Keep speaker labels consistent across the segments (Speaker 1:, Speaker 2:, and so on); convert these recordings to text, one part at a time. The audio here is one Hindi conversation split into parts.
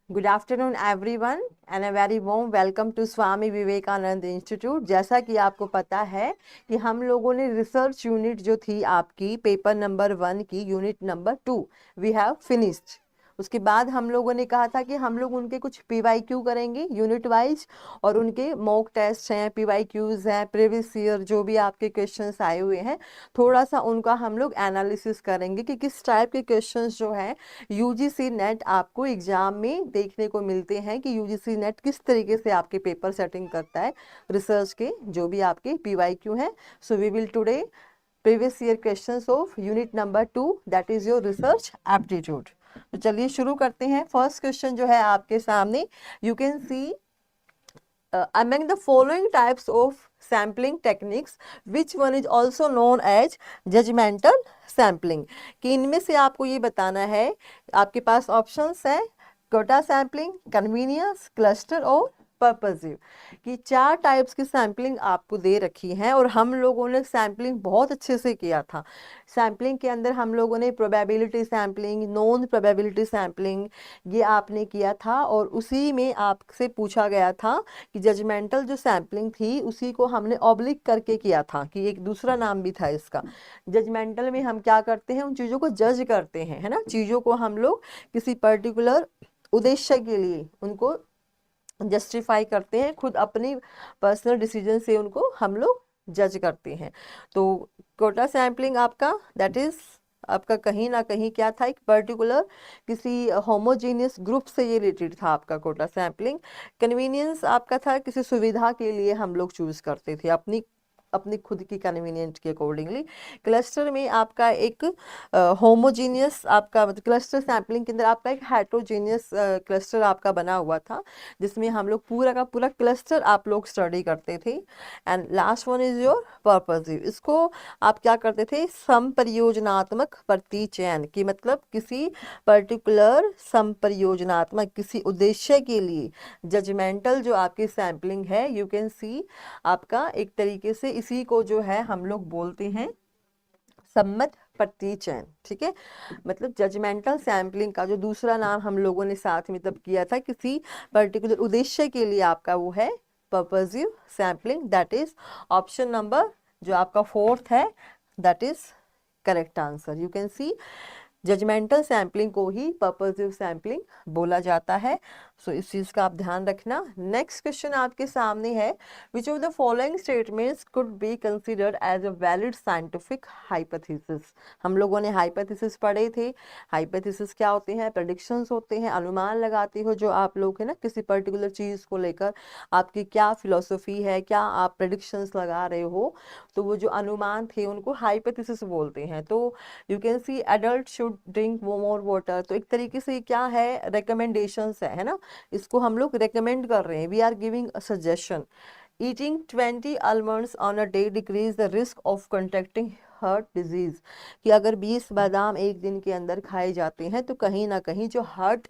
Speaker 1: Good afternoon everyone and a very warm welcome to Swami Vivekananda institute. जैसा कि आपको पता है कि हम लोगों ने रिसर्च यूनिट जो थी आपकी पेपर नंबर 1 की unit number 2 we have finished. उसके बाद हम लोगों ने कहा था कि हम लोग उनके कुछ पीवाईक्यू करेंगे यूनिट वाइज, और उनके मॉक टेस्ट हैं, पीवाईक्यूज हैं, प्रीवियस ईयर जो भी आपके क्वेश्चंस आए हुए हैं, थोड़ा सा उनका हम लोग एनालिसिस करेंगे कि किस टाइप के क्वेश्चंस जो हैं यूजीसी नेट आपको एग्जाम में देखने को मिलते हैं, कि यूजीसी नेट किस तरीके से आपके पेपर सेटिंग करता है रिसर्च के जो भी आपके पीवाईक्यू हैं। So we will today previous year questions of unit number 2, that is your research aptitude. तो चलिए शुरू करते हैं। फर्स्ट क्वेश्चन जो है आपके सामने, you can C among the following types of sampling techniques which one is also known as judgmental sampling। कि इनमें से आपको ये बताना है, आपके पास ऑप्शंस है कोटा सैम्पलिंग, कन्वीनियंस, क्लस्टर और पर्पसिव। कि 4 टाइप्स की सैम्पलिंग आपको दे रखी है और हम लोगों ने सैम्पलिंग बहुत अच्छे से किया था। सैम्पलिंग के अंदर हम लोगों ने probability sampling, non probability sampling ये आपने किया था, और उसी में आपसे पूछा गया था कि जजमेंटल जो सैम्पलिंग थी उसी को हमने ऑब्लिक करके किया था, कि एक दूसरा नाम भी था इसका। जजमेंटल में हम क्या करते हैं, उन चीज़ों को जज करते हैं, है ना, चीज़ों को हम लोग किसी पर्टिकुलर उद्देश्य के लिए उनको जस्टिफाई करते हैं, खुद अपनी पर्सनल डिसीजन से उनको हम लोग जज करते हैं। तो कोटा सैम्पलिंग आपका दैट इज आपका कहीं ना कहीं क्या था, एक पर्टिकुलर किसी होमोजीनियस ग्रुप से ये रिलेटेड था आपका कोटा सैम्पलिंग। कन्वीनियंस आपका था किसी सुविधा के लिए हम लोग चूज करते थे अपनी अपनी खुद की कन्वीनियंट के अकॉर्डिंगली। क्लस्टर में आपका एक होमोजीनियस आपका मतलब क्लस्टर सैम्पलिंग के अंदर आपका एक हेट्रोजीनियस क्लस्टर आपका बना हुआ था, जिसमें हम लोग पूरा का पूरा क्लस्टर आप लोग स्टडी करते थे। And last one is your purposive. इसको आप क्या करते थे, सम परियोजनात्मक प्रतिचयन, की मतलब किसी पर्टिकुलर सम परियोजनात्मक किसी उद्देश्य के लिए जजमेंटल जो आपकी सैम्पलिंग है, यू कैन सी आपका एक तरीके से इसी को जो है हम लोग बोलते हैं सम्मत प्रतिचयन। ठीक है, मतलब जजमेंटल सैम्पलिंग का जो दूसरा नाम हम लोगों ने साथ में तब किया था किसी पर्टिकुलर उद्देश्य के लिए, आपका वो है purposive sampling. That is option number जो आपका 4th है, that is correct answer. You can see judgemental sampling को ही पर्पसिव सैम्पलिंग बोला जाता है। सो इस चीज़ का आप ध्यान रखना। नेक्स्ट क्वेश्चन आपके सामने है, which of the following statements could be considered as a valid scientific hypothesis. हम लोगों ने हाइपोथेसिस पढ़े थे। हाइपोथेसिस क्या होते हैं, प्रेडिक्शंस होते हैं, अनुमान लगाते हो जो आप लोग है ना किसी पर्टिकुलर चीज़ को लेकर आपकी क्या फिलोसफी है, क्या आप प्रेडिक्शंस लगा रहे हो, तो वो जो अनुमान थे उनको हाइपोथेसिस बोलते हैं। तो you can C adult should drink more water, तो एक तरीके से क्या है, रिकमेंडेशंस है ना, इसको हम लोग रेकमेंड कर रहे हैं, we are giving a suggestion. Eating 20 almonds on a day decreases the risk of contracting heart disease. कि अगर 20 बादाम एक दिन के अंदर खाए जाते हैं तो कहीं ना कहीं जो हार्ट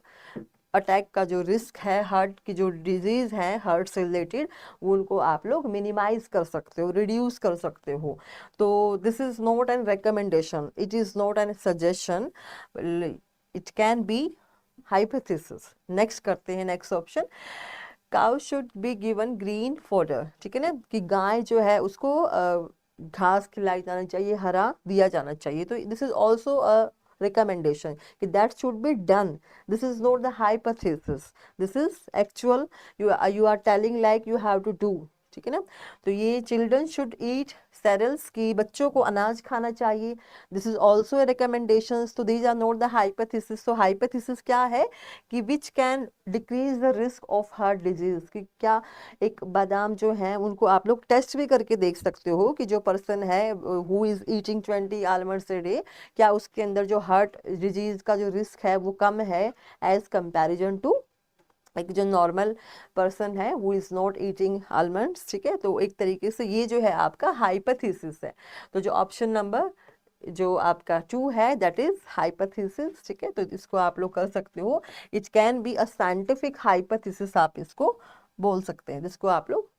Speaker 1: अटैक का जो रिस्क है, हार्ट की जो डिजीज है हार्ट से रिलेटेड, वो उनको आप लोग मिनिमाइज कर सकते हो, रिड्यूस कर सकते हो। तो this is not an recommendation, it is not an suggestion, it can B hypothesis. Next करते हैं, next option, cow should be given green fodder. ठीक है ना, कि गाय जो है उसको घास खिलाई जाना चाहिए, हरा दिया जाना चाहिए। तो this is also a recommendation कि that should be done. This is not the hypothesis, this is actual, you are telling like you have to do। ठीक है ना, तो ये चिल्ड्रन शुड ईट सेरेल्स, की बच्चों को अनाज खाना चाहिए, this is also a recommendations. तो these are not the hypothesis. तो हाइपोथेसिस क्या है कि which can decrease the risk of heart disease, कि क्या एक बादाम जो है उनको आप लोग टेस्ट भी करके देख सकते हो कि जो पर्सन है who is eating 20 almonds a day, क्या उसके अंदर जो हार्ट डिजीज का जो रिस्क है वो कम है एज कंपैरिजन टू एक जो नॉर्मल पर्सन है who is not eating almonds. ठीक है, तो एक तरीके से ये जो है आपका हाइपोथेसिस है। तो जो ऑप्शन नंबर जो आपका 2 है दैट इज हाइपोथेसिस। ठीक है, तो इसको आप लोग कर सकते हो, it can be a scientific hypothesis आप इसको बोल सकते हैं, जिसको आप लोग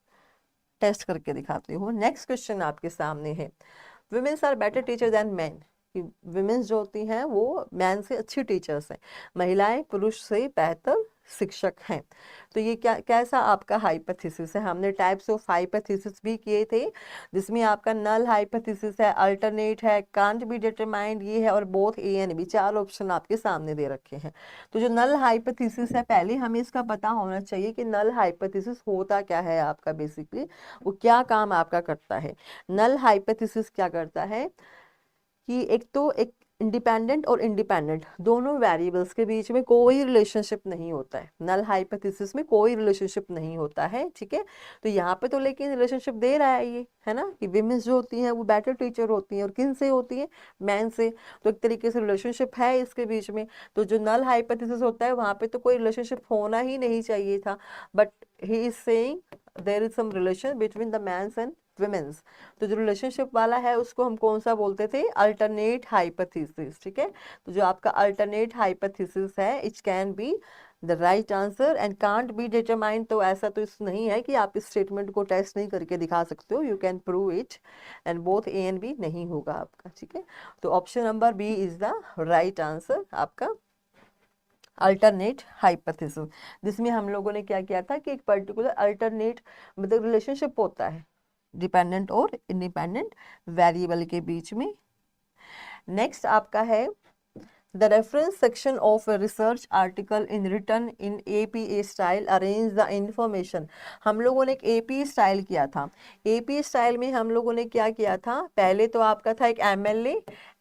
Speaker 1: टेस्ट करके दिखाते हो। नेक्स्ट क्वेश्चन आपके सामने है, womens are better teacher than men. कि विमेंस जो होती हैं वो मैन से अच्छी टीचर्स हैं, महिलाएं पुरुष से बेहतर शिक्षक हैं। तो ये क्या कैसा आपका हाइपोथेसिस है। हमने टाइप्स ऑफ हाइपोथेसिस भी किए थे, जिसमें आपका नल हाइपोथेसिस है, अल्टरनेट है, कांट बी डिटरमाइंड ये है, और बोथ ए एंड बी, चार ऑप्शन आपके सामने दे रखे हैं। तो जो नल हाइपोथेसिस है, पहले हमें इसका पता होना चाहिए कि नल हाइपोथेसिस होता क्या है आपका, बेसिकली वो क्या काम आपका करता है। नल हाइपोथेसिस क्या करता है कि एक तो एक इंडिपेंडेंट और इंडिपेंडेंट दोनों वेरिएबल्स के बीच में कोई रिलेशनशिप नहीं होता है। नल हाइपोथेसिस में कोई रिलेशनशिप नहीं होता है, ठीक है। तो यहाँ पे तो लेकिन रिलेशनशिप दे रहा है ये, है ना, कि विमेंस जो होती हैं वो बेटर टीचर होती हैं, और किन से होती है, मैन से। तो एक तरीके से रिलेशनशिप है इसके बीच में। तो जो नल हाइपोथेसिस होता है वहाँ पे तो कोई रिलेशनशिप होना ही नहीं चाहिए था, but he is saying there is some relation between the mans and womens. तो जो रिलेशनशिप वाला है उसको हम कौन सा बोलते थे, अल्टरनेट हाइपोथेसिस, ठीक है। तो जो आपका अल्टरनेट हाइपोथेसिस है, it can be the right answer and can't be determined. तो ऐसा तो इस नहीं है कि आप इस स्टेटमेंट को टेस्ट नहीं करके दिखा सकते हो, you can prove it, and both A and B नहीं होगा आपका, ठीक है। तो option number B is the right answer आपका, अल्टरनेट हाइपोथेसिस, जिसमें हम लोगों ने क्या किया था कि एक पर्टिकुलर अल्टरनेट मतलब रिलेशनशिप होता है डिपेंडेंट और इंडिपेंडेंट वेरिएबल के बीच में। नेक्स्ट आपका है the reference section of a research article in written in APA style arrange the information। हम लोगों ने एक APA स्टाइल किया था। APA स्टाइल में हम लोगों ने क्या किया था, पहले तो आपका था एक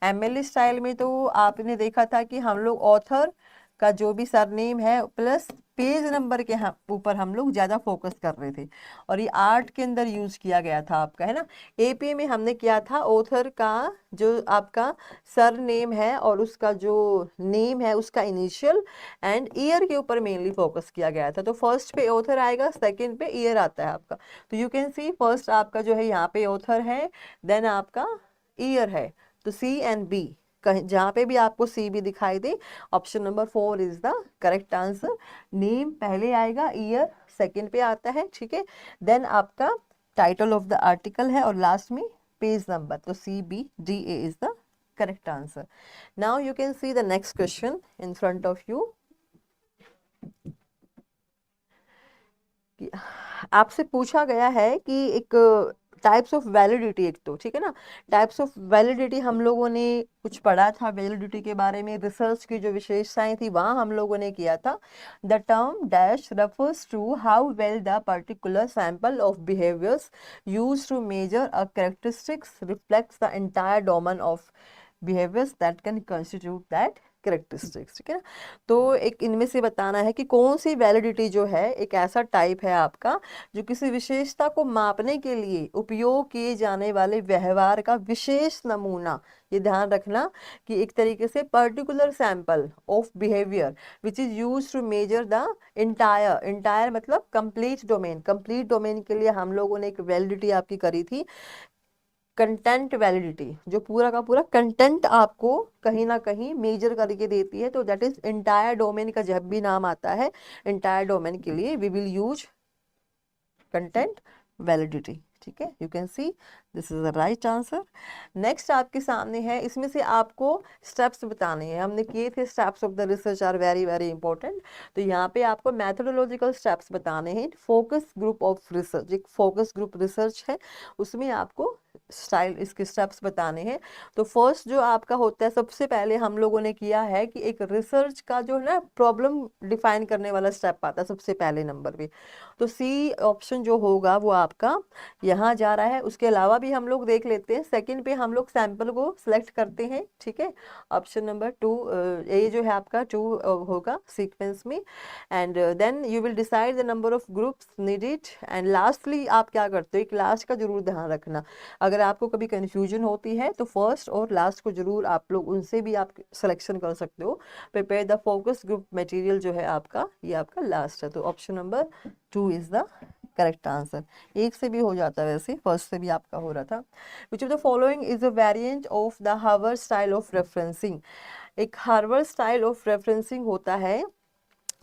Speaker 1: MLA स्टाइल में। तो आपने देखा था कि हम लोग ऑथर का जो भी सरनेम है प्लस पेज नंबर के ऊपर हम लोग ज़्यादा फोकस कर रहे थे, और ये आर्ट के अंदर यूज किया गया था आपका, है ना। एपीए में हमने किया था ऑथर का जो आपका सर नेम है और उसका जो नेम है उसका इनिशियल एंड ईयर के ऊपर मेनली फोकस किया गया था। तो फर्स्ट पे ऑथर आएगा, सेकंड पे ईयर आता है आपका। तो यू कैन सी फर्स्ट आपका जो है यहाँ पे ऑथर है, देन आपका ईयर है। तो सी एंड बी, कहीं जहाँ पे भी आपको सी भी दिखाई दे, option number 4 is the correct answer. Name पहले आएगा, ईयर सेकंड पे आता है, ठीक है। देन आपका टाइटल ऑफ द आर्टिकल है और लास्ट में पेज नंबर। तो C B D A is the correct answer. Now you can see the next question in front of you. आपसे पूछा गया है कि एक टाइप्स ऑफ वैलिडिटी, एक तो ठीक है ना, टाइप्स ऑफ वैलिडिटी हम लोगों ने कुछ पढ़ा था वैलिडिटी के बारे में, रिसर्च की जो विशेषताएं थी वहाँ हम लोगों ने किया था। The term dash refers to how well the particular sample of behaviours use to measure a characteristics reflects the entire domain of behaviours that can constitute that characteristics, ठीक है ना। तो एक इनमें से बताना है कि कौन सी वैलिडिटी जो है एक ऐसा टाइप है आपका जो किसी विशेषता को मापने के लिए उपयोग किए जाने वाले व्यवहार का विशेष नमूना। ये ध्यान रखना कि एक तरीके से particular sample of behaviour which is use to measure the entire मतलब कंप्लीट डोमेन के लिए हम लोगों ने एक वैलिडिटी आपकी करी थी, कंटेंट वैलिडिटी, जो पूरा का पूरा कंटेंट आपको कहीं ना कहीं मेजर करके देती है। तो दैट इज इंटायर डोमेन का जब भी नाम आता है इंटायर डोमेन के लिए we will use content validity, ठीक है। You can see this is the right answer. Next आपके सामने है, इसमें से आपको स्टेप्स बताने हैं, हमने किए थे steps of the research are very very important. तो यहाँ पे आपको मैथोडोलॉजिकल स्टेप्स बताने हैं। फोकस ग्रुप ऑफ रिसर्च, एक फोकस ग्रुप रिसर्च है, उसमें आपको स्टाइल इसके स्टेप्स बताने हैं। तो फर्स्ट जो आपका होता है, सबसे पहले हम लोगों ने किया है कि एक रिसर्च का जो है ना प्रॉब्लम डिफाइन करने वाला स्टेप आता है सबसे पहले नंबर पे। तो सी ऑप्शन जो होगा वो आपका यहाँ जा रहा है। उसके अलावा भी हम लोग देख लेते हैं, सेकंड पे हम लोग सैंपल को सिलेक्ट करते हैं, ठीक है। ऑप्शन नंबर 2 ये जो है आपका 2 होगा सीक्वेंस में, and then you will decide the number of groups needed, and lastly आप क्या करते हो, एक लास्ट का जरूर ध्यान रखना। अगर आपको कभी कंफ्यूजन होती है तो फर्स्ट और लास्ट को जरूर आप लोग उनसे भी आप सिलेक्शन कर सकते हो। Prepare the focus group material जो है आपका, ये आपका लास्ट है। तो option number 2 is the correct answer. एक से भी हो जाता है, वैसे फर्स्ट से भी आपका हो रहा था। विच of the following is a variant of the Harvard style of referencing. एक हार्वर्ड स्टाइल ऑफ रेफरेंसिंग होता है,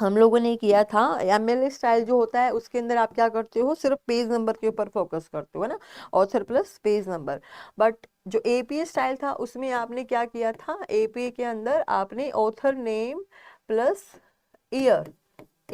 Speaker 1: हम लोगों ने किया था। एमएलए स्टाइल जो होता है उसके अंदर आप क्या करते हो, सिर्फ पेज नंबर के ऊपर फोकस करते हो, है ना, author plus page number. But जो एपीए स्टाइल था उसमें आपने क्या किया था, एपीए के अंदर आपने author name plus year,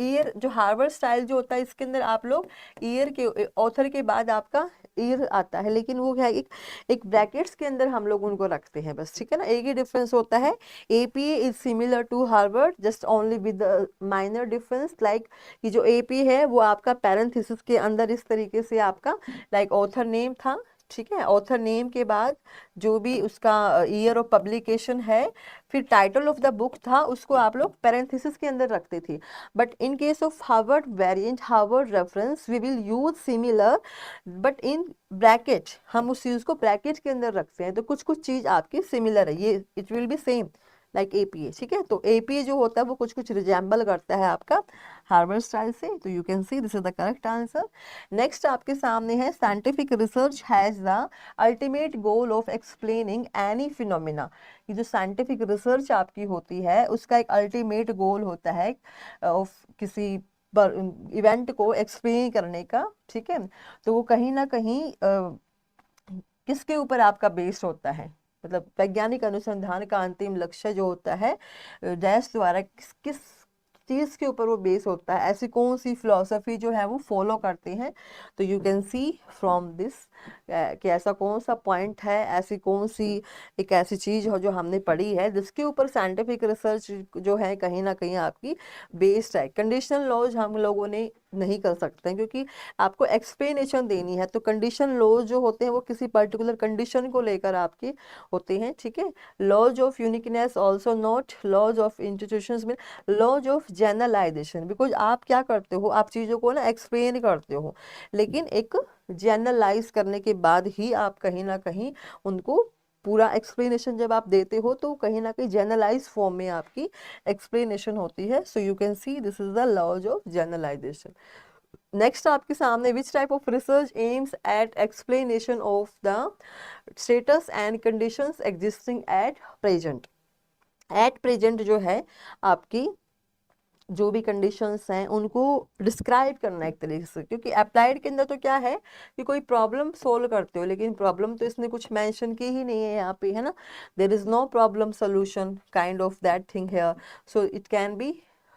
Speaker 1: year जो हार्वर्ड स्टाइल जो होता है इसके अंदर आप लोग ईयर के ऑथर के बाद आपका ईयर आता है, लेकिन वो क्या है एक ब्रैकेट्स के अंदर हम लोग उनको रखते हैं बस, ठीक है ना, एक ही डिफरेंस होता है। APA is similar to Harvard just only with minor difference, like कि जो एपी है वो आपका पैरेंथेसिस के अंदर इस तरीके से आपका लाइक ऑथर नेम था, ठीक है, ऑथर नेम के बाद जो भी उसका ईयर ऑफ पब्लिकेशन है, फिर टाइटल ऑफ द बुक था उसको आप लोग पैरेंथेसिस के अंदर रखते थे। But in case of Harvard variant, Harvard reference, we will use similar but in bracket, हम उस चीज को ब्रैकेट के अंदर रखते हैं, तो कुछ कुछ चीज आपकी सिमिलर है, ये it will be same like APA, ठीक है। तो एपीए जो होता है वो कुछ कुछ रिजेंबल करता है आपका हार्वर्ड स्टाइल से, तो you can see this is the correct answer. Next आपके सामने है scientific research has the ultimate goal of explaining any phenomena. ये जो साइंटिफिक रिसर्च आपकी होती है उसका एक अल्टीमेट गोल होता है ऑफ किसी इवेंट को एक्सप्लेन करने का, ठीक है। तो वो कहीं ना कहीं किसके ऊपर आपका बेस्ड होता है, मतलब वैज्ञानिक अनुसंधान का अंतिम लक्ष्य जो होता है डैश द्वारा किस किस चीज के ऊपर वो बेस होता है, ऐसी कौन सी फिलॉसफी जो है वो फॉलो करते हैं। तो you can C from this कि ऐसा कौन सा पॉइंट है, ऐसी कौन सी एक ऐसी चीज हो जो हमने पढ़ी है जिसके ऊपर साइंटिफिक रिसर्च जो है कहीं ना कहीं आपकी बेस्ड है। कंडीशनल लॉज हम लोगों ने नहीं कर सकते हैं क्योंकि आपको एक्सप्लेनेशन देनी है, तो कंडीशन लॉज जो होते हैं वो किसी पर्टिकुलर कंडीशन को लेकर आपके होते हैं, ठीक है। Laws of uniqueness also not laws of institutions में लॉज ऑफ जनरलाइजेशन, बिकॉज आप क्या करते हो, आप चीज़ों को ना एक्सप्लेन करते हो, लेकिन एक जनरलाइज करने के बाद ही आप कहीं ना कहीं उनको पूरा एक्सप्लेनेशन जब आप देते हो तो कहीं ना कहीं जनरलाइज फॉर्म में आपकी एक्सप्लेनेशन होती है। So you can see this is the laws of generalisation. Next आपके सामने which type of research aims at explanation of the status and conditions existing at present. At present जो है आपकी जो भी कंडीशंस हैं उनको डिस्क्राइब करना एक तरीके से, क्योंकि अप्लाइड के अंदर तो क्या है कि कोई प्रॉब्लम सोल्व करते हो, लेकिन प्रॉब्लम तो इसने कुछ मेंशन की ही नहीं है यहाँ पे, है ना, there is no problem solution kind of that thing here, so it can be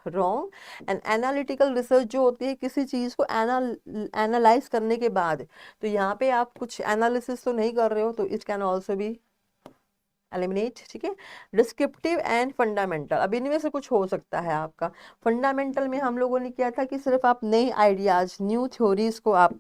Speaker 1: wrong. And analytical research जो होती है किसी चीज़ को एनालाइज करने के बाद, तो यहाँ पे आप कुछ एनालिसिस तो नहीं कर रहे हो, तो it can also be eliminate, ठीक है। डिस्क्रिप्टिव एंड फंडामेंटल, अब इनमें से कुछ हो सकता है आपका। फंडामेंटल में हम लोगों ने किया था कि सिर्फ आप नए आइडियाज न्यू थ्योरीज को आप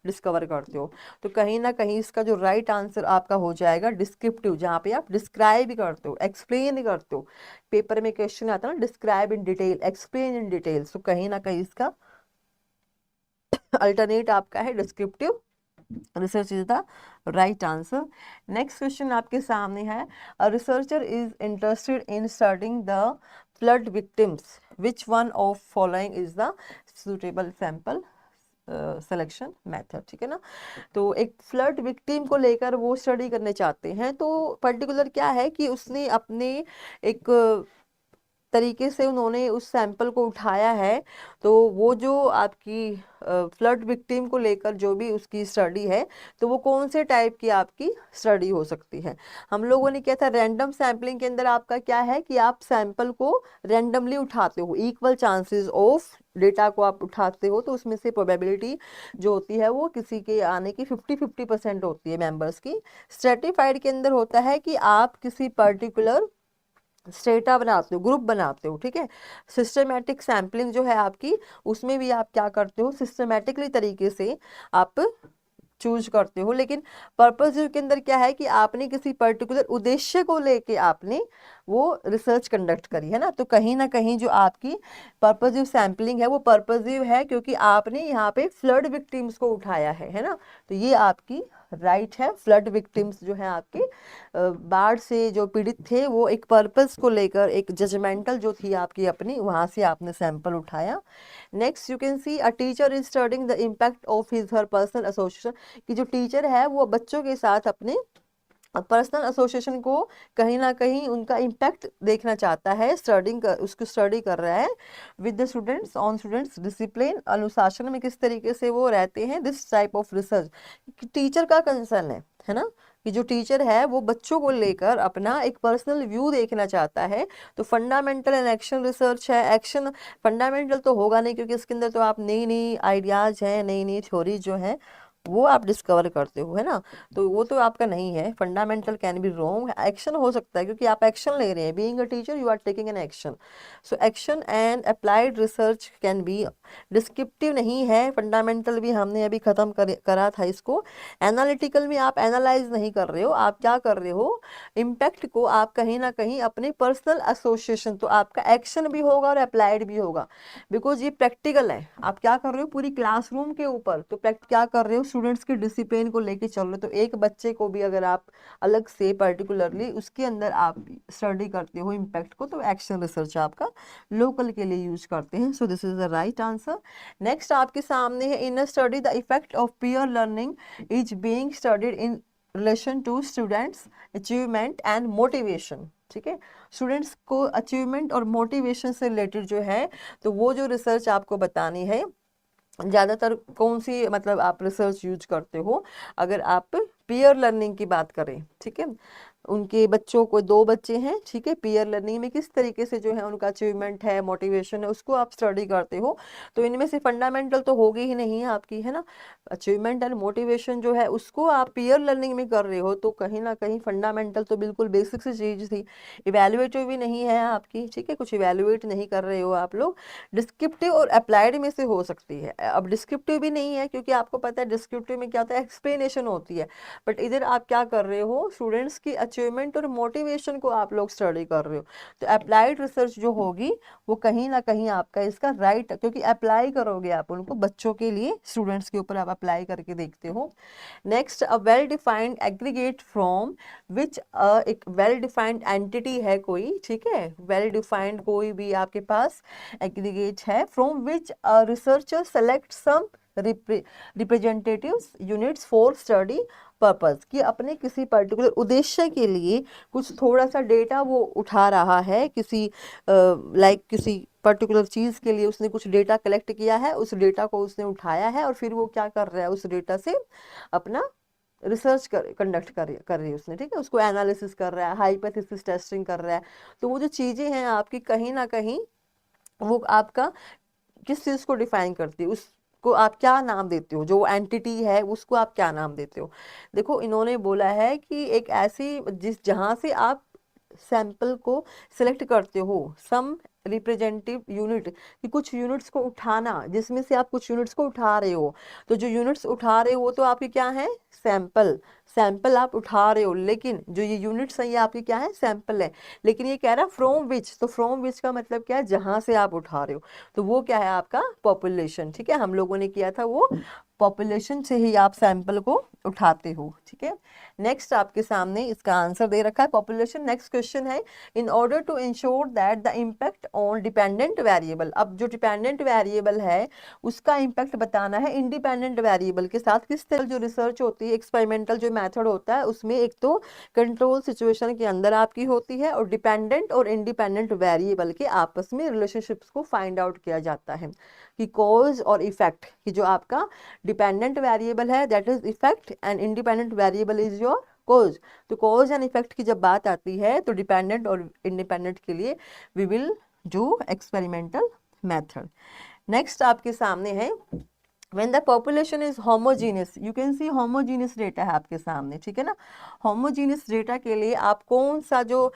Speaker 1: डिस्कवर करते हो, तो कहीं ना कहीं इसका जो राइट आंसर आपका हो जाएगा डिस्क्रिप्टिव, जहाँ पे आप डिस्क्राइब करते हो, एक्सप्लेन करते हो। पेपर में क्वेश्चन आता है ना, describe in detail, explain in detail, तो कहीं ना कहीं इसका अल्टरनेट आपका है descriptive research is the right answer. Next question आपके सामने है, a researcher is interested in studying the flood victims, which one of following is the suitable sample selection method, ठीक है ना। तो एक फ्लड विक्टिम को लेकर वो स्टडी करने चाहते हैं, तो पर्टिकुलर क्या है कि उसने अपने एक तरीके से उन्होंने उस सैंपल को उठाया है, तो वो जो आपकी फ्लड विक्टिम को लेकर जो भी उसकी स्टडी है, तो वो कौन से टाइप की आपकी स्टडी हो सकती है। हम लोगों ने क्या था, रैंडम सैम्पलिंग के अंदर आपका क्या है कि आप सैंपल को रैंडमली उठाते हो, इक्वल चांसेस ऑफ डेटा को आप उठाते हो, तो उसमें से प्रोबेबिलिटी जो होती है वो किसी के आने की 50-50% होती है मेंबर्स की। स्ट्रेटिफाइड के अंदर होता है कि आप किसी पर्टिकुलर स्टेटा बनाते हो, ग्रुप बनाते हो, ठीक है। सिस्टमेटिक सैम्पलिंग जो है आपकी, उसमें भी आप क्या करते हो, सिस्टमेटिकली तरीके से आप चूज करते हो, लेकिन पर्पजिव के अंदर क्या है कि आपने किसी पर्टिकुलर उद्देश्य को लेके आपने वो रिसर्च कंडक्ट करी है ना, तो कहीं ना कहीं जो आपकी पर्पजिव सैम्पलिंग है वो पर्पजिव है क्योंकि आपने यहाँ पे फ्लड विक्टिम्स को उठाया है ना, तो ये आपकी राइट है। फ्लड विक्टिम्स जो है आपके बाढ़ से जो पीड़ित थे, वो एक पर्पस को लेकर एक जजमेंटल जो थी आपकी अपनी, वहां से आपने सैंपल उठाया। Next you can C, a teacher is studying the impact of his her personal association, कि जो टीचर है वो बच्चों के साथ अपने पर्सनल एसोसिएशन को कहीं ना कहीं उनका इम्पैक्ट देखना चाहता है, उसको स्टडी कर रहा है with the students on students discipline, अनुशासन में किस तरीके से वो रहते हैं। This type of research teacher का कंसर्न है ना, कि जो टीचर है वो बच्चों को लेकर अपना एक पर्सनल व्यू देखना चाहता है। तो फंडामेंटल एंड एक्शन रिसर्च है। एक्शन फंडामेंटल तो होगा नहीं, क्योंकि इसके अंदर तो आप नई नई आइडियाज़ हैं, नई नई थ्योरी जो हैं वो आप डिस्कवर करते हो, है ना। तो वो तो आपका नहीं है। Fundamental can be wrong. Action हो सकता है, क्योंकि आप एक्शन ले रहे हैं। Being a teacher you are taking an action. So action and applied research can be. Descriptive नहीं है। फंडामेंटल भी हमने अभी खत्म करा था इसको। एनालिटिकल में आप एनालाइज नहीं कर रहे हो, आप क्या कर रहे हो, इम्पैक्ट को आप कहीं ना कहीं अपने पर्सनल एसोसिएशन, तो आपका एक्शन भी होगा और अप्लाइड भी होगा, बिकॉज ये प्रैक्टिकल है। आप क्या कर रहे हो पूरी क्लासरूम के ऊपर, तो क्या कर रहे हो, स्टूडेंट्स के डिसिप्लिन को लेके चल रहे हो। तो एक बच्चे को भी अगर आप अलग से पर्टिकुलरली उसके अंदर आप स्टडी करते हो इम्पैक्ट को, तो एक्शन रिसर्च आपका लोकल के लिए यूज करते हैं। So this is the right answer. Next आपके सामने है, in a study the effect of peer learning is being studied in relation to students achievement and motivation. ठीक है, स्टूडेंट्स को अचीवमेंट और मोटिवेशन से रिलेटेड जो है, तो वो जो रिसर्च आपको बतानी है, ज़्यादातर कौन सी मतलब आप रिसर्च यूज करते हो अगर आप पीयर लर्निंग की बात करें। ठीक है, उनके बच्चों को, 2 बच्चे हैं, ठीक है, पीयर लर्निंग में किस तरीके से जो है उनका अचीवमेंट है, मोटिवेशन है, उसको आप स्टडी करते हो। तो इनमें से फंडामेंटल तो होगी ही नहीं है आपकी, है ना। अचीवमेंट एंड मोटिवेशन जो है उसको आप पीयर लर्निंग में कर रहे हो, तो कहीं ना कहीं फंडामेंटल तो बिल्कुल बेसिक सी चीज थी। इवेल्युएटिव भी नहीं है आपकी, ठीक है, कुछ इवेल्युएट नहीं कर रहे हो आप लोग। डिस्क्रिप्टिव और अप्लाइड में से हो सकती है। अब डिस्क्रिप्टिव भी नहीं है, क्योंकि आपको पता है डिस्क्रिप्टिव में क्या होता है, एक्सप्लेनेशन होती है। बट इधर आप क्या कर रहे हो, स्टूडेंट्स की अचीवमेंट और मोटिवेशन को आप लोग स्टडी कर रहे हो। तो अप्लाइड रिसर्च जो होगी वो कहीं ना कहीं आपका इसका राइट, क्योंकि अप्लाई करोगे आप उनको, बच्चों के लिए, स्टूडेंट्स के ऊपर आप अप्लाई करके देखते हो। Next, a well defined aggregate from which, एक वेल डिफाइंड एंटिटी है कोई, ठीक है, वेल डिफाइंड कोई भी आपके पास एग्रीगेट है, from which researcher select some representatives units for study purpose, कि अपने किसी पर्टिकुलर उद्देश्य के लिए कुछ थोड़ा सा डेटा वो उठा रहा है, किसी किसी पर्टिकुलर चीज़ के लिए उसने कुछ डेटा कलेक्ट किया है, उस डेटा को उसने उठाया है और फिर वो क्या कर रहा है, उस डेटा से अपना रिसर्च कंडक्ट कर रही है उसने, ठीक है, उसको एनालिसिस कर रहा है, हाइपोथेसिस टेस्टिंग कर रहा है। तो वो जो चीज़ें हैं आपकी कहीं ना कहीं वो आपका किस चीज़ को डिफाइन करती है, उसको आप क्या नाम देते हो, जो एंटिटी है उसको आप क्या नाम देते हो। देखो इन्होंने बोला है कि एक ऐसी जहाँ से आप सैंपल को सिलेक्ट करते हो, सम रिप्रेजेंटेटिव यूनिट, कि कुछ यूनिट्स को उठाना, जिसमें से आप कुछ यूनिट्स को उठा रहे हो। तो जो यूनिट्स उठा रहे हो वो तो आपके क्या है, सैंपल, सैंपल आप उठा रहे हो, लेकिन जो ये यूनिट्स हैं ये आपकी क्या है, सैंपल है। लेकिन ये कह रहा है फ्रॉम विच, तो फ्रॉम विच का मतलब क्या है, जहां से आप उठा रहे हो, तो वो क्या है आपका पॉपुलेशन। ठीक है, हम लोगों ने किया था वो, पॉपुलेशन से ही आप सैंपल को उठाते हो। ठीक है, नेक्स्ट आपके सामने इसका आंसर दे रखा है पॉपुलेशन। नेक्स्ट क्वेश्चन है, in order to ensure that the impact on dependent variable, अब जो डिपेंडेंट वेरिएबल है उसका इम्पैक्ट बताना है इंडिपेंडेंट वेरिएबल के साथ। किस तरह जो रिसर्च होती है, एक्सपेरिमेंटल जो मेथड होता है, उसमें एक तो कंट्रोल सिचुएशन के अंदर आपकी होती है और डिपेंडेंट और इंडिपेंडेंट वेरिएबल के आपस में रिलेशनशिप्स को फाइंड आउट किया जाता है, कि कॉज और इफेक्ट, कि जो आपका डिपेंडेंट वेरिएबल है that is effect and independent variable is your cause. तो कॉज एंड इफेक्ट की जब बात आती है तो डिपेंडेंट और इंडिपेंडेंट के लिए we will do experimental method. Next आपके सामने है, when the population is homogeneous, you can see homogeneous data है आपके सामने, ठीक है ना। homogeneous data के लिए आप कौन सा जो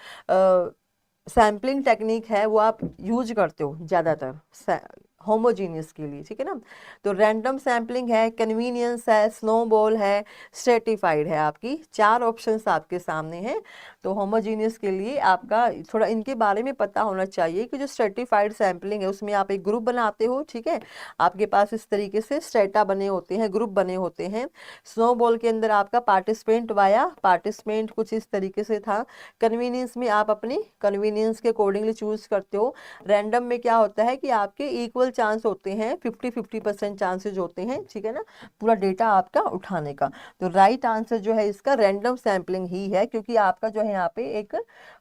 Speaker 1: सैम्पलिंग टेक्निक है वो आप यूज करते हो ज़्यादातर होमोजीनियस के लिए, ठीक है ना। तो रैंडम सैम्पलिंग है, कन्वीनियंस है, स्नोबॉल है, स्ट्रेटिफाइड है, आपकी 4 ऑप्शंस आपके सामने हैं। तो होमोजीनियस के लिए आपका थोड़ा इनके बारे में पता होना चाहिए कि जो स्ट्रेटिफाइड सैम्पलिंग है उसमें आप एक ग्रुप बनाते हो, ठीक है, आपके पास इस तरीके से स्ट्रेटा बने होते हैं, ग्रुप बने होते हैं। स्नोबॉल के अंदर आपका पार्टिसिपेंट वाया पार्टिसिपेंट कुछ इस तरीके से था। कन्वीनियंस में आप अपनी कन्वीनियंस के अकॉर्डिंगली चूज करते हो। रैंडम में क्या होता है कि आपके इक्वल चांस होते हैं, 50-50% चांसेज होते हैं, ठीक है ना, पूरा डेटा आपका उठाने का। तो राइट आंसर जो है इसका रैंडम सैम्पलिंग ही है, क्योंकि आपका जो है यहाँ पे एक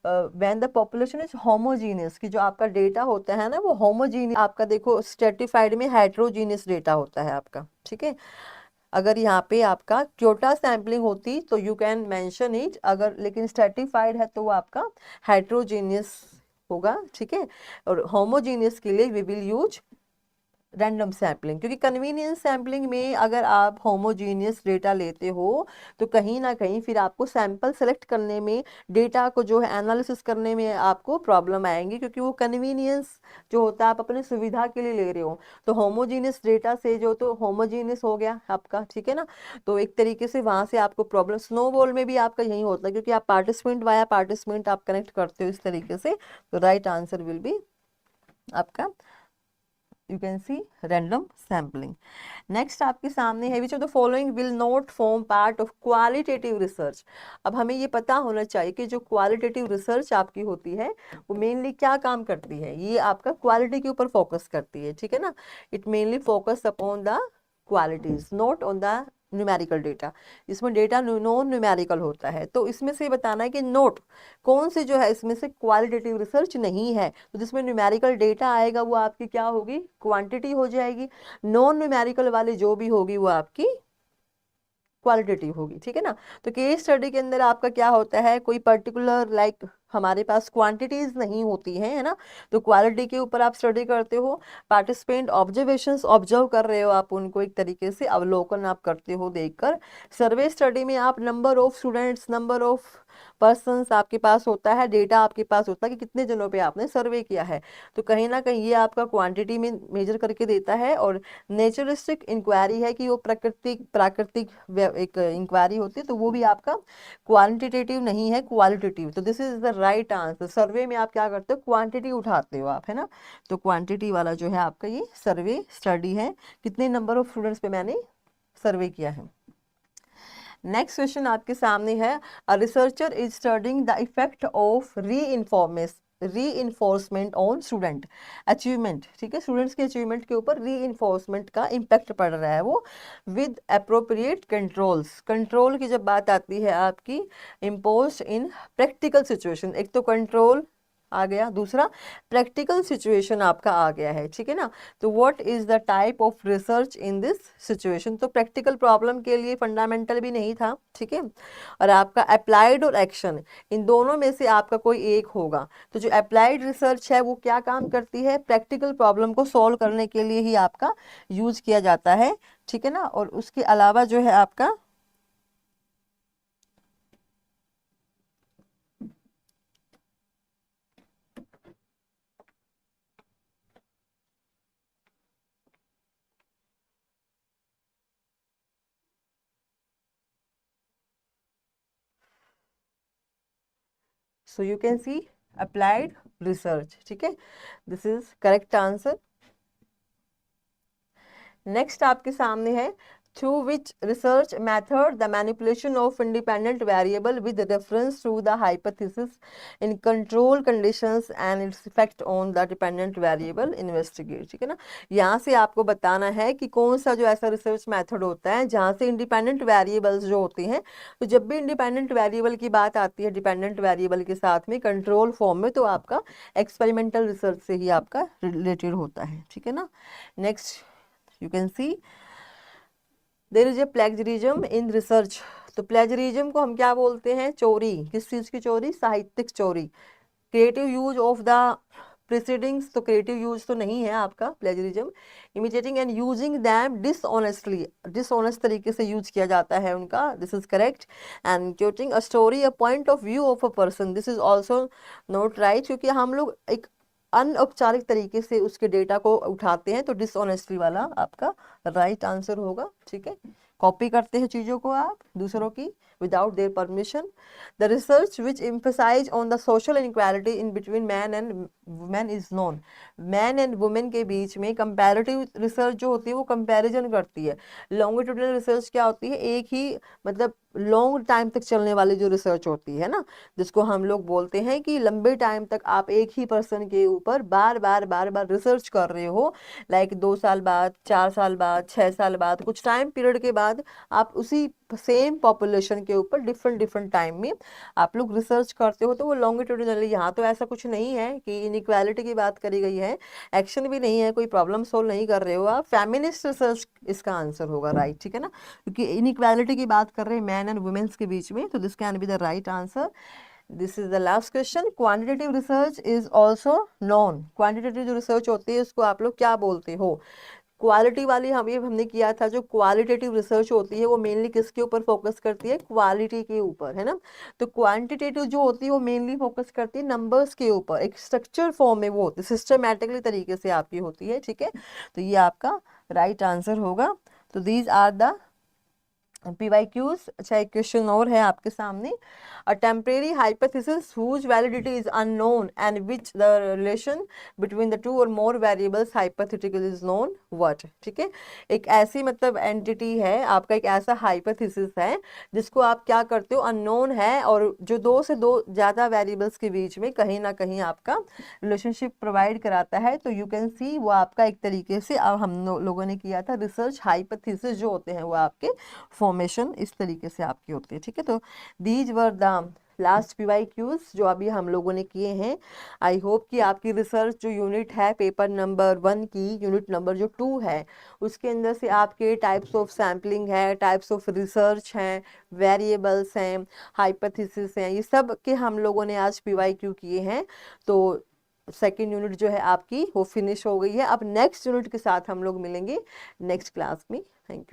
Speaker 1: when the population is homogeneous, कि जो आपका डेटा होता है ना वो होमोजीनियस, आपका देखो स्ट्रेटिफाइड में हेट्रोजीनियस डेटा होता है आपका, ठीक है। अगर यहाँ पे आपका क्योटा सैम्पलिंग होती तो यू कैन मेंशन इट, अगर लेकिन स्ट्रेटिफाइड है तो वो आपका हेट्रोजीनियस होगा, ठीक है। और होमोजीनियस के लिए we will use random sampling, क्योंकि कन्वीनियंस सैम्पलिंग में अगर आप होमोजीनियस डेटा लेते हो तो कहीं ना कहीं फिर आपको सैंपल सेलेक्ट करने में, डेटा को जो है एनालिसिस करने में आपको प्रॉब्लम आएंगी, क्योंकि वो कन्वीनियंस जो होता है आप अपनी सुविधा के लिए ले रहे हो। तो होमोजीनियस डेटा से जो, तो होमोजीनियस हो गया आपका, ठीक है ना। तो एक तरीके से वहां से आपको प्रॉब्लम, स्नोबॉल में भी आपका यही होता है, क्योंकि आप पार्टिसिपेंट वाया पार्टिसिपेंट आप कनेक्ट करते हो इस तरीके से। तो राइट आंसर विल बी आपका, you can C, random sampling. Next आपके सामने है, which of the following will not form part of qualitative research. अब हमें ये पता होना चाहिए कि जो क्वालिटेटिव रिसर्च आपकी होती है वो मेनली क्या काम करती है। ये आपका क्वालिटी के ऊपर फोकस करती है, ठीक है ना। It mainly focus upon the qualities, not on the numerical data. इसमें डेटा नॉन न्यूमेरिकल होता है, तो इसमें से बताना है कि नोट कौन से जो है इसमें से क्वालिटेटिव रिसर्च नहीं है। तो जिसमें न्यूमेरिकल डेटा आएगा वो आपकी क्या होगी, क्वांटिटी हो जाएगी। नॉन न्यूमेरिकल वाली जो भी होगी वो आपकी क्वालिटेटिव होगी, ठीक है ना। तो केस स्टडी के अंदर आपका क्या होता है, कोई पर्टिकुलर लाइक हमारे पास क्वांटिटीज नहीं होती हैं, है ना। तो क्वालिटी के ऊपर आप स्टडी करते हो, पार्टिसिपेंट ऑब्जर्वेशंस ऑब्जर्व कर रहे हो आप उनको, एक तरीके से अवलोकन आप करते हो देखकर। सर्वे स्टडी में आप number of students, number of persons आपके पास होता है, डेटा आपके पास होता है कि कितने जनों पे आपने सर्वे किया है। तो कहीं ना कहीं ये आपका क्वांटिटी में मेजर करके देता है। और नेचुरलिस्टिक इंक्वायरी है कि वो प्राकृतिक प्राकृतिक एक इंक्वायरी होती है, तो वो भी आपका क्वांटिटेटिव नहीं है, क्वालिटेटिव। तो this is the right answer. Survey में आप क्या करते हो, क्वांटिटी उठाते हो आप, है ना। तो क्वांटिटी वाला जो है आपका ये सर्वे स्टडी है, कितने नंबर ऑफ स्टूडेंट्स पे मैंने सर्वे किया है। नेक्स्ट क्वेश्चन आपके सामने है, a researcher is studying the effect of री इन्फोर्समेंट ऑन स्टूडेंट अचीवमेंट, ठीक है। स्टूडेंट्स के अचीवमेंट के ऊपर री इन्फोर्समेंट का इम्पैक्ट पड़ रहा है वो, विद अप्रोप्रिएट कंट्रोल्स। कंट्रोल की जब बात आती है आपकी, इम्पोज इन प्रैक्टिकल सिचुएशन, एक तो कंट्रोल आ गया, दूसरा प्रैक्टिकल सिचुएशन आपका आ गया है, ठीक है ना। तो what is the type of research in this situation, तो प्रैक्टिकल प्रॉब्लम के लिए फंडामेंटल भी नहीं था, ठीक है। और आपका अप्लाइड और एक्शन, इन दोनों में से आपका कोई एक होगा। तो जो अप्लाइड रिसर्च है वो क्या काम करती है, प्रैक्टिकल प्रॉब्लम को सॉल्व करने के लिए ही आपका यूज किया जाता है, ठीक है ना। और उसके अलावा जो है आपका so you can see applied research, ठीक है। This is correct answer. Next आपके सामने है, through which research method the manipulation of independent variable with reference to the hypothesis in control conditions and its effect on the dependent variable investigate, ठीक है ना। यहाँ से आपको बताना है कि कौन सा जो ऐसा रिसर्च मेथड होता है जहाँ से इंडिपेंडेंट वेरिएबल्स जो होते हैं, तो जब भी इंडिपेंडेंट वेरिएबल की बात आती है डिपेंडेंट वेरिएबल के साथ में कंट्रोल फॉर्म में, तो आपका एक्सपेरिमेंटल रिसर्च से ही आपका रिलेटेड होता है, ठीक है ना। Next you can see there is a plagiarism in research। तो प्लेजरिज्म को हम क्या बोलते हैं, चोरी। किस चीज की चोरी, साहित्यिक चोरी। Creative use of the proceedings, तो क्रिएटिव यूज तो नहीं है आपका plagiarism. Imitating and using them dishonestly, dishonest तरीके से यूज किया जाता है उनका, this is correct. And quoting a story a point of view of a person, this is also not right, क्योंकि हम लोग एक अनौपचारिक तरीके से उसके डेटा को उठाते हैं, तो डिसऑनेस्टी वाला आपका राइट आंसर होगा, ठीक है। कॉपी करते हैं चीज़ों को आप दूसरों की without their permission. The research which emphasise on the social inequality in between man and women is known. Man and women के बीच में कंपैरेटिव रिसर्च जो होती है वो कंपैरिजन करती है। लॉन्गिट्यूडनल रिसर्च क्या होती है, एक ही मतलब लॉन्ग टाइम तक चलने वाली जो रिसर्च होती है ना, जिसको हम लोग बोलते हैं कि लंबे टाइम तक आप एक ही पर्सन के ऊपर बार बार रिसर्च कर रहे हो, लाइक 2 साल बाद, 4 साल बाद, 6 साल बाद, कुछ टाइम पीरियड के बाद आप उसी सेम पॉपुलेशन के ऊपर डिफरेंट डिफरेंट टाइम में आप लोग रिसर्च करते हो, तो वो लॉन्गिट्यूडिनली, यहाँ तो ऐसा कुछ नहीं है कि इनइक्वालिटी की बात करी गई है, एक्शन भी नहीं है, कोई प्रॉब्लम सोल्व नहीं कर रहे हो आप, फेमिनिस्ट रिसर्च इसका आंसर होगा, राइट, ठीक है ना, क्योंकि इनइक्वालिटी की बात कर रहे हैं मैन एंड वुमेन्स के बीच में, तो this can be the right answer. This is the last question, quantitative research is also non, quantitative जो रिसर्च होती है उसको आप लोग क्या बोलते हो? क्वालिटी वाली हमने किया था, जो क्वालिटेटिव रिसर्च होती है वो मेनली किसके ऊपर फोकस करती है? क्वालिटी के ऊपर, है ना। तो क्वांटिटेटिव जो होती है वो मेनली फोकस करती है नंबर्स के ऊपर, एक स्ट्रक्चर फॉर्म में वो होती है, सिस्टमैटिकली तरीके से आपकी होती है, ठीक है। तो ये आपका राइट आंसर होगा। तो दीज आर द PYQs। अच्छा, एक क्वेश्चन और है आपके सामने, a temporary hypothesis whose validity is unknown and which the relation between the two or more variables hypothetical is known, what? ठीक है, एक ऐसी मतलब एंटिटी है आपका, एक ऐसा हाइपोथेसिस है जिसको आप क्या करते हो, अननोन है, और जो दो से दो ज़्यादा वेरिएबल्स के बीच में कहीं ना कहीं आपका रिलेशनशिप प्रोवाइड कराता है। तो यू कैन सी वो आपका एक तरीके से अब हम लोगों ने किया था रिसर्च, हाइपोथेसिस जो होते हैं वो आपके फॉर्मेशन इस तरीके से आपकी होती है, ठीक है। तो these were the last PYQs जो अभी हम लोगों ने किए हैं। आई होप कि आपकी रिसर्च जो यूनिट है पेपर नंबर 1 की, यूनिट नंबर जो 2 है, उसके अंदर से आपके टाइप्स ऑफ सैम्पलिंग है, टाइप्स ऑफ रिसर्च हैं, वेरिएबल्स हैं, हाइपोथेसिस हैं, ये सब के हम लोगों ने आज PYQ किए हैं। तो सेकेंड यूनिट जो है आपकी वो फिनिश हो गई है। अब नेक्स्ट यूनिट के साथ हम लोग मिलेंगे नेक्स्ट क्लास में। Thank you.